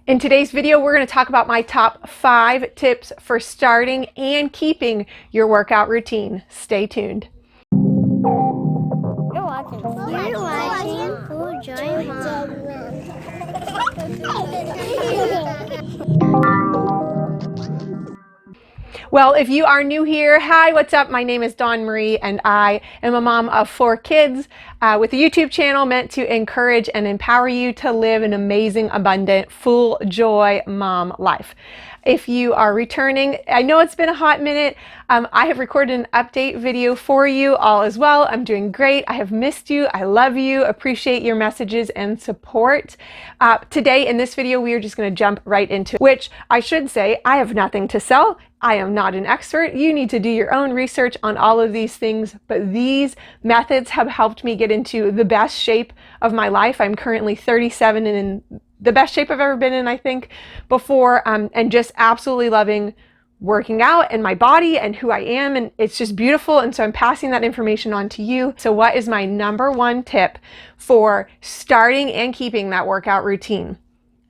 In today's video, we're going to talk about my top 5 tips for starting and keeping your workout routine. Stay tuned. You're watching Full Joy Well, if you are new here, hi, what's up? My name is Dawn Marie, and I am a mom of 4 kids with a YouTube channel meant to encourage and empower you to live an amazing, abundant, full joy mom life. If you are returning, I know it's been a hot minute. I have recorded an update video for you all as well. I'm doing great. I have missed you. I love you. Appreciate your messages and support. Today in this video, we are just going to jump right into it, which I should say, I have nothing to sell. I am not an expert. You need to do your own research on all of these things, but these methods have helped me get into the best shape of my life. I'm currently 37 and in the best shape I've ever been in, I think, before, and just absolutely loving working out and my body and who I am, and it's just beautiful. And so I'm passing that information on to you. So what is my number 1 tip for starting and keeping that workout routine?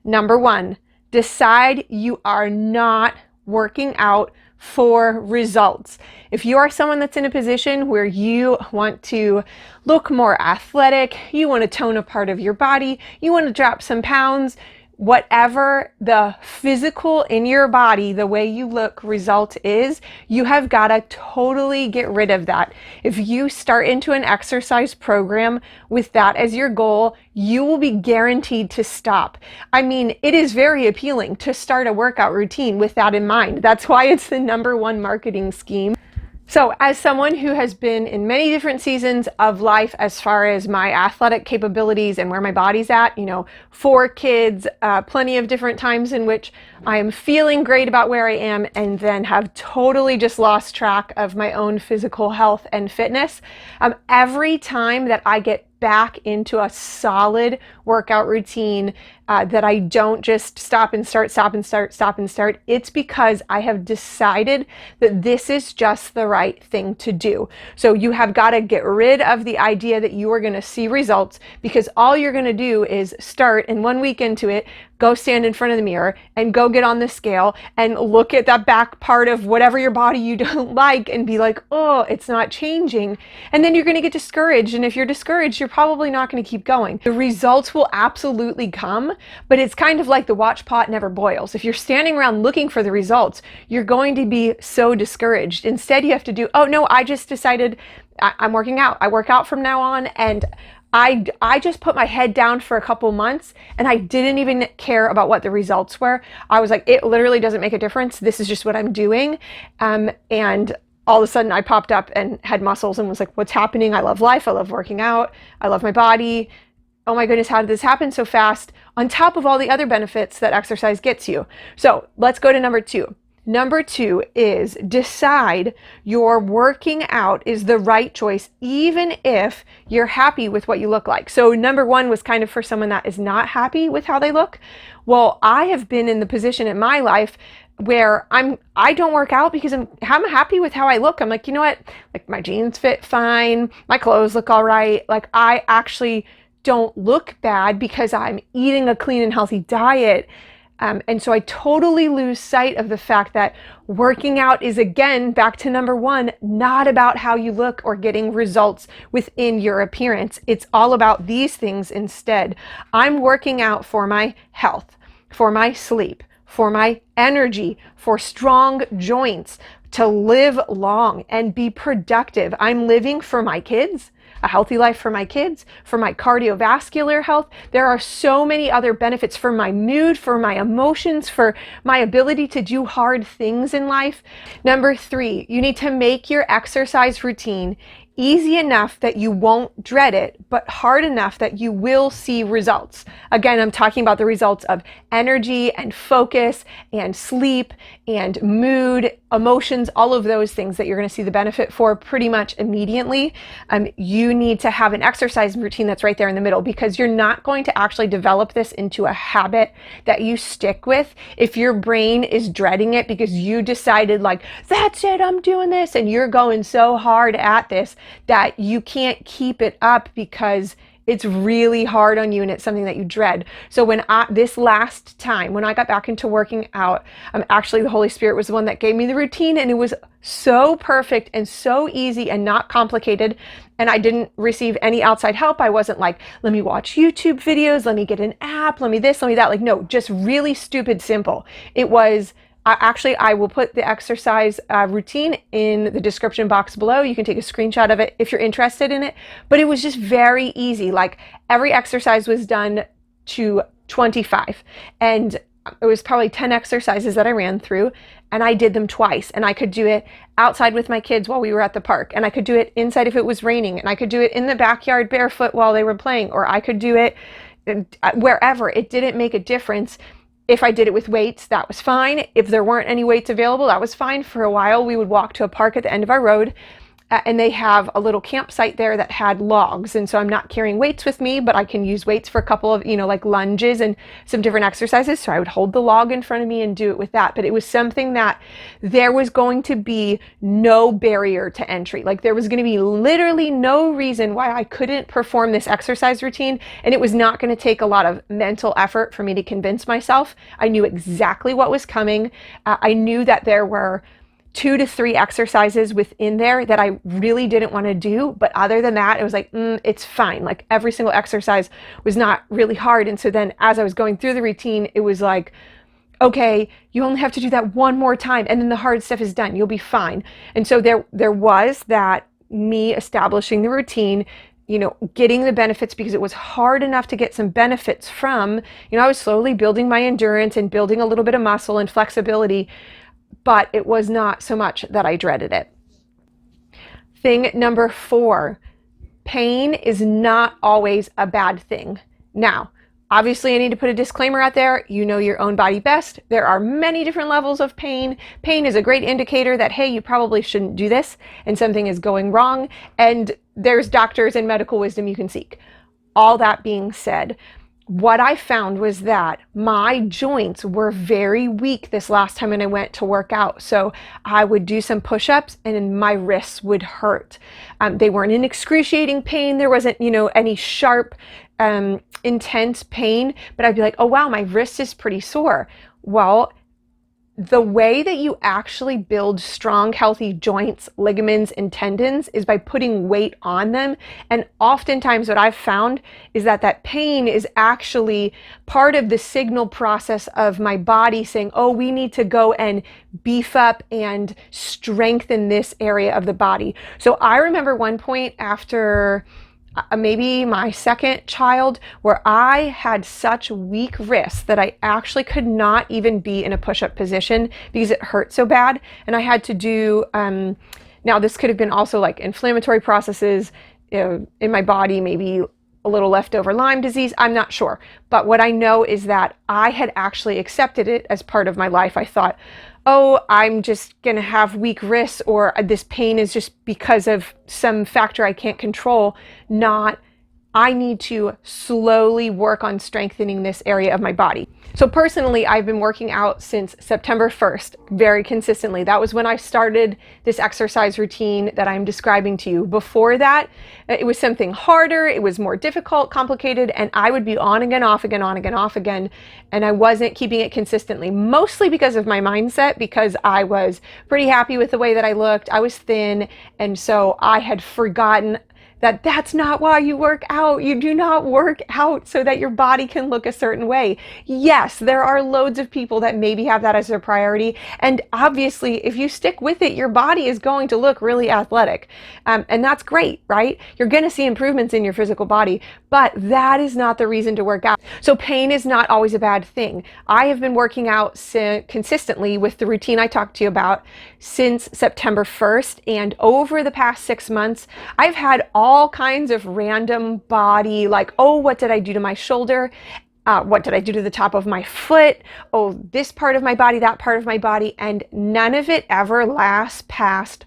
Number 1, decide you are not working out for results. If you are someone that's in a position where you want to look more athletic, you want to tone a part of your body, you want to drop some pounds, whatever the physical in your body, the way you look result is, you have got to totally get rid of that. If you start into an exercise program with that as your goal, you will be guaranteed to stop. I mean, it is very appealing to start a workout routine with that in mind. That's why it's the number 1 marketing scheme. So as someone who has been in many different seasons of life as far as my athletic capabilities and where my body's at, 4 kids, plenty of different times in which I am feeling great about where I am and then have totally just lost track of my own physical health and fitness. Every time that I get back into a solid workout routine that I don't just stop and start, it's because I have decided that this is just the right thing to do. So you have got to get rid of the idea that you are going to see results, because all you're going to do is start, and 1 week into it, go stand in front of the mirror and go get on the scale and look at that back part of whatever your body you don't like and be like, oh, it's not changing. And then you're going to get discouraged. And if you're discouraged, you're probably not going to keep going. The results will absolutely come, but it's kind of like the watch pot never boils. If you're standing around looking for the results, you're going to be so discouraged. Instead, you have to do, oh no, I just decided I'm working out. I work out from now on, and I just put my head down for a couple months and I didn't even care about what the results were. I was like, it literally doesn't make a difference. This is just what I'm doing. And all of a sudden I popped up and had muscles and was like, what's happening? I love life. I love working out. I love my body. Oh my goodness, how did this happen so fast? On top of all the other benefits that exercise gets you. So let's go to number 2. Number 2 is decide your working out is the right choice, even if you're happy with what you look like. So number 1 was kind of for someone that is not happy with how they look. Well, I have been in the position in my life where I don't work out because I'm happy with how I look. I'm like, you know what? Like, my jeans fit fine. My clothes look all right. Like, I actually don't look bad because I'm eating a clean and healthy diet. And so I totally lose sight of the fact that working out is, again, back to number 1, not about how you look or getting results within your appearance. It's all about these things instead. I'm working out for my health, for my sleep, for my energy, for strong joints, to live long and be productive. I'm living for my kids, a healthy life for my kids, for my cardiovascular health. There are so many other benefits for my mood, for my emotions, for my ability to do hard things in life. Number 3, you need to make your exercise routine easy enough that you won't dread it, but hard enough that you will see results. Again, I'm talking about the results of energy and focus and sleep and mood, emotions, all of those things that you're going to see the benefit for pretty much immediately. You need to have an exercise routine that's right there in the middle, because you're not going to actually develop this into a habit that you stick with if your brain is dreading it because you decided, like, that's it, I'm doing this, and you're going so hard at this that you can't keep it up because it's really hard on you and it's something that you dread. So this last time, when I got back into working out, actually the Holy Spirit was the one that gave me the routine, and it was so perfect and so easy and not complicated. And I didn't receive any outside help. I wasn't like, let me watch YouTube videos, let me get an app, let me this, let me that. Like, no, just really stupid simple. It was actually, I will put the exercise routine in the description box below. You can take a screenshot of it if you're interested in it. But it was just very easy. Like, every exercise was done to 25. And it was probably 10 exercises that I ran through, and I did them twice. And I could do it outside with my kids while we were at the park. And I could do it inside if it was raining. And I could do it in the backyard barefoot while they were playing. Or I could do it wherever. It didn't make a difference. If I did it with weights, that was fine. If there weren't any weights available, that was fine. For a while, we would walk to a park at the end of our road, and they have a little campsite there that had logs. And so I'm not carrying weights with me, but I can use weights for a couple of, like lunges and some different exercises. So I would hold the log in front of me and do it with that. But it was something that there was going to be no barrier to entry. Like, there was going to be literally no reason why I couldn't perform this exercise routine. And it was not going to take a lot of mental effort for me to convince myself. I knew exactly what was coming. I knew that there were 2 to 3 exercises within there that I really didn't want to do. But other than that, it was like, it's fine. Like, every single exercise was not really hard. And so then as I was going through the routine, it was like, okay, you only have to do that one more time, and then the hard stuff is done. You'll be fine. And so there was that, me establishing the routine, getting the benefits, because it was hard enough to get some benefits from, I was slowly building my endurance and building a little bit of muscle and flexibility. But it was not so much that I dreaded it. Thing number 4, pain is not always a bad thing. Now, obviously I need to put a disclaimer out there. You know your own body best. There are many different levels of pain. Pain is a great indicator that, hey, you probably shouldn't do this and something is going wrong. And there's doctors and medical wisdom you can seek. All that being said, what I found was that my joints were very weak this last time when I went to work out. So I would do some push-ups and my wrists would hurt. They weren't in excruciating pain. There wasn't, any sharp, intense pain, but I'd be like, oh wow, my wrist is pretty sore. Well, the way that you actually build strong, healthy joints, ligaments, and tendons is by putting weight on them. And oftentimes what I've found is that pain is actually part of the signal process of my body saying, oh, we need to go and beef up and strengthen this area of the body. So I remember one point after maybe my second child, where I had such weak wrists that I actually could not even be in a push-up position because it hurt so bad. And I had to do, now this could have been also like inflammatory processes in my body, maybe a little leftover Lyme disease, I'm not sure. But what I know is that I had actually accepted it as part of my life. I thought, oh, I'm just going to have weak wrists, or this pain is just because of some factor I can't control, not I need to slowly work on strengthening this area of my body. So personally, I've been working out since September 1st, very consistently. That was when I started this exercise routine that I'm describing to you. Before that, it was something harder, it was more difficult, complicated, and I would be on again, off again, on again, off again, and I wasn't keeping it consistently, mostly because of my mindset, because I was pretty happy with the way that I looked. I was thin, and so I had forgotten that that's not why you work out. You do not work out so that your body can look a certain way. Yes, there are loads of people that maybe have that as their priority. And obviously, if you stick with it, your body is going to look really athletic. And that's great, right? You're going to see improvements in your physical body, but that is not the reason to work out. So pain is not always a bad thing. I have been working out consistently with the routine I talked to you about since September 1st. And over the past 6 months, I've had all kinds of random body, like, oh, what did I do to my shoulder? What did I do to the top of my foot? Oh, this part of my body, that part of my body. And none of it ever lasts past,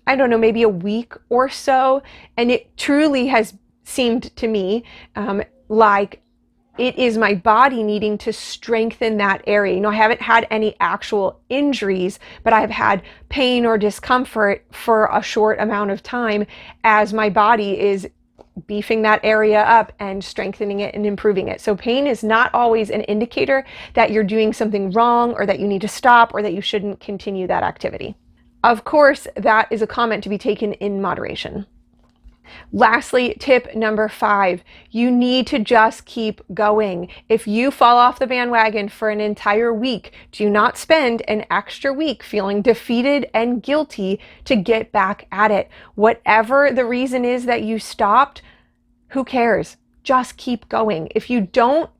I don't know, maybe a week or so. And it truly has seemed to me like it is my body needing to strengthen that area. I haven't had any actual injuries, but I've had pain or discomfort for a short amount of time as my body is beefing that area up and strengthening it and improving it. So pain is not always an indicator that you're doing something wrong or that you need to stop or that you shouldn't continue that activity. Of course, that is a comment to be taken in moderation. Lastly, tip number 5, you need to just keep going. If you fall off the bandwagon for an entire week, do not spend an extra week feeling defeated and guilty to get back at it. Whatever the reason is that you stopped, who cares? Just keep going. If you don't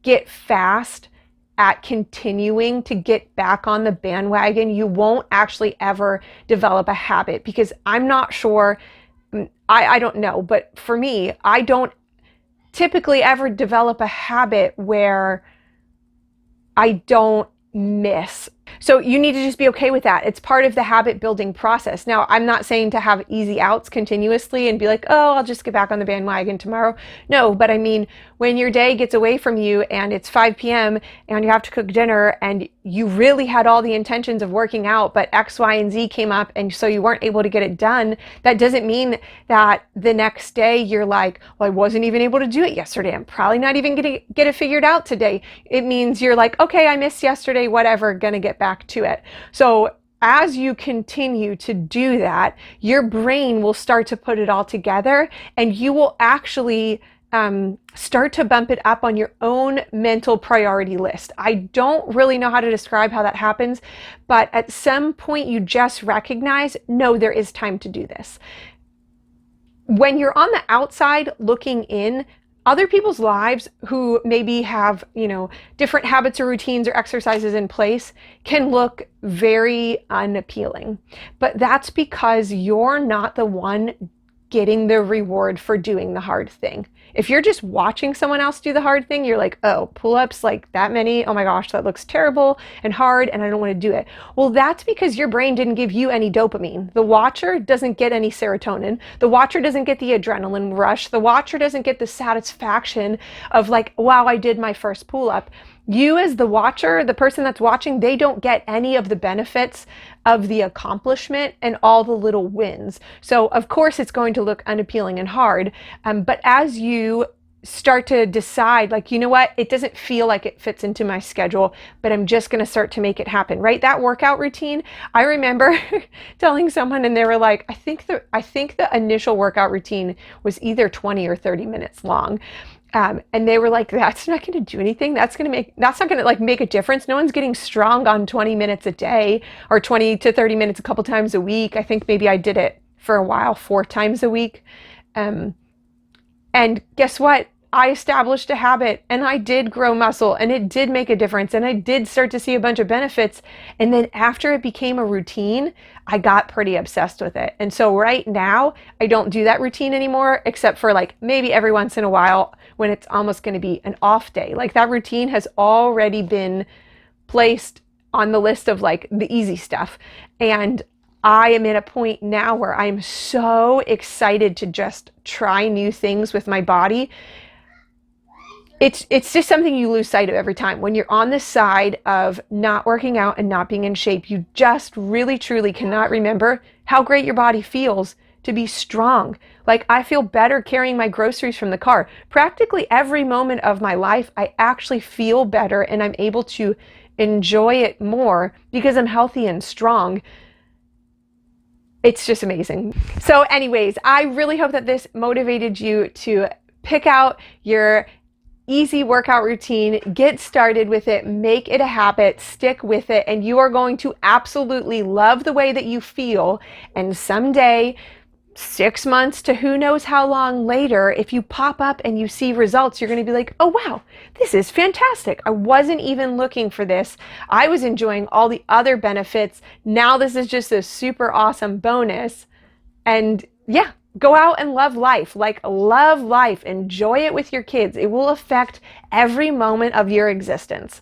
get fast at continuing to get back on the bandwagon, you won't actually ever develop a habit, because I'm not sure, I don't know, but for me, I don't typically ever develop a habit where I don't miss. So you need to just be okay with that. It's part of the habit building process. Now, I'm not saying to have easy outs continuously and be like, oh, I'll just get back on the bandwagon tomorrow. No, but I mean, when your day gets away from you and it's 5 p.m. and you have to cook dinner and you really had all the intentions of working out, but X, Y, and Z came up and so you weren't able to get it done, that doesn't mean that the next day you're like, well, I wasn't even able to do it yesterday. I'm probably not even going to get it figured out today. It means you're like, okay, I missed yesterday, whatever, gonna get back to it. So as you continue to do that, your brain will start to put it all together, and you will actually start to bump it up on your own mental priority list. I don't really know how to describe how that happens, but at some point you just recognize, no, there is time to do this. When you're on the outside looking in, other people's lives who maybe have, different habits or routines or exercises in place can look very unappealing. But that's because you're not the one getting the reward for doing the hard thing. If you're just watching someone else do the hard thing, you're like, oh, pull-ups like that many, oh my gosh, that looks terrible and hard and I don't want to do it. Well, that's because your brain didn't give you any dopamine. The watcher doesn't get any serotonin. The watcher doesn't get the adrenaline rush. The watcher doesn't get the satisfaction of like, wow, I did my first pull-up. You as the watcher, the person that's watching, they don't get any of the benefits of the accomplishment and all the little wins. So of course it's going to look unappealing and hard, but as you start to decide, like, you know what, it doesn't feel like it fits into my schedule, but I'm just going to start to make it happen, right? That workout routine, I remember telling someone and they were like, I think the initial workout routine was either 20 or 30 minutes long. And they were like, that's not going to do anything. That's not going to like make a difference. No one's getting strong on 20 minutes a day or 20 to 30 minutes a couple times a week. I think maybe I did it for a while, 4 times a week. And guess what? I established a habit and I did grow muscle and it did make a difference and I did start to see a bunch of benefits. And then after it became a routine, I got pretty obsessed with it. And so right now I don't do that routine anymore, except for like maybe every once in a while when it's almost going to be an off day. Like that routine has already been placed on the list of like the easy stuff. And I am at a point now where I'm so excited to just try new things with my body. It's just something you lose sight of every time. When you're on the side of not working out and not being in shape, you just really, truly cannot remember how great your body feels to be strong. Like I feel better carrying my groceries from the car. Practically every moment of my life, I actually feel better and I'm able to enjoy it more because I'm healthy and strong. It's just amazing. So anyways, I really hope that this motivated you to pick out your easy workout routine, get started with it, make it a habit, stick with it, and you are going to absolutely love the way that you feel. And someday, 6 months to who knows how long later, if you pop up and you see results, you're going to be like, oh wow, this is fantastic. I wasn't even looking for this. I was enjoying all the other benefits. Now this is just a super awesome bonus. And yeah, go out and love life. Like love life. Enjoy it with your kids. It will affect every moment of your existence.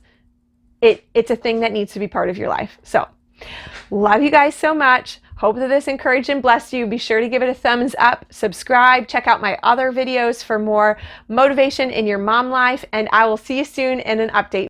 It's a thing that needs to be part of your life. So love you guys so much. Hope that this encouraged and blessed you. Be sure to give it a thumbs up, subscribe, check out my other videos for more motivation in your mom life, and I will see you soon in an update.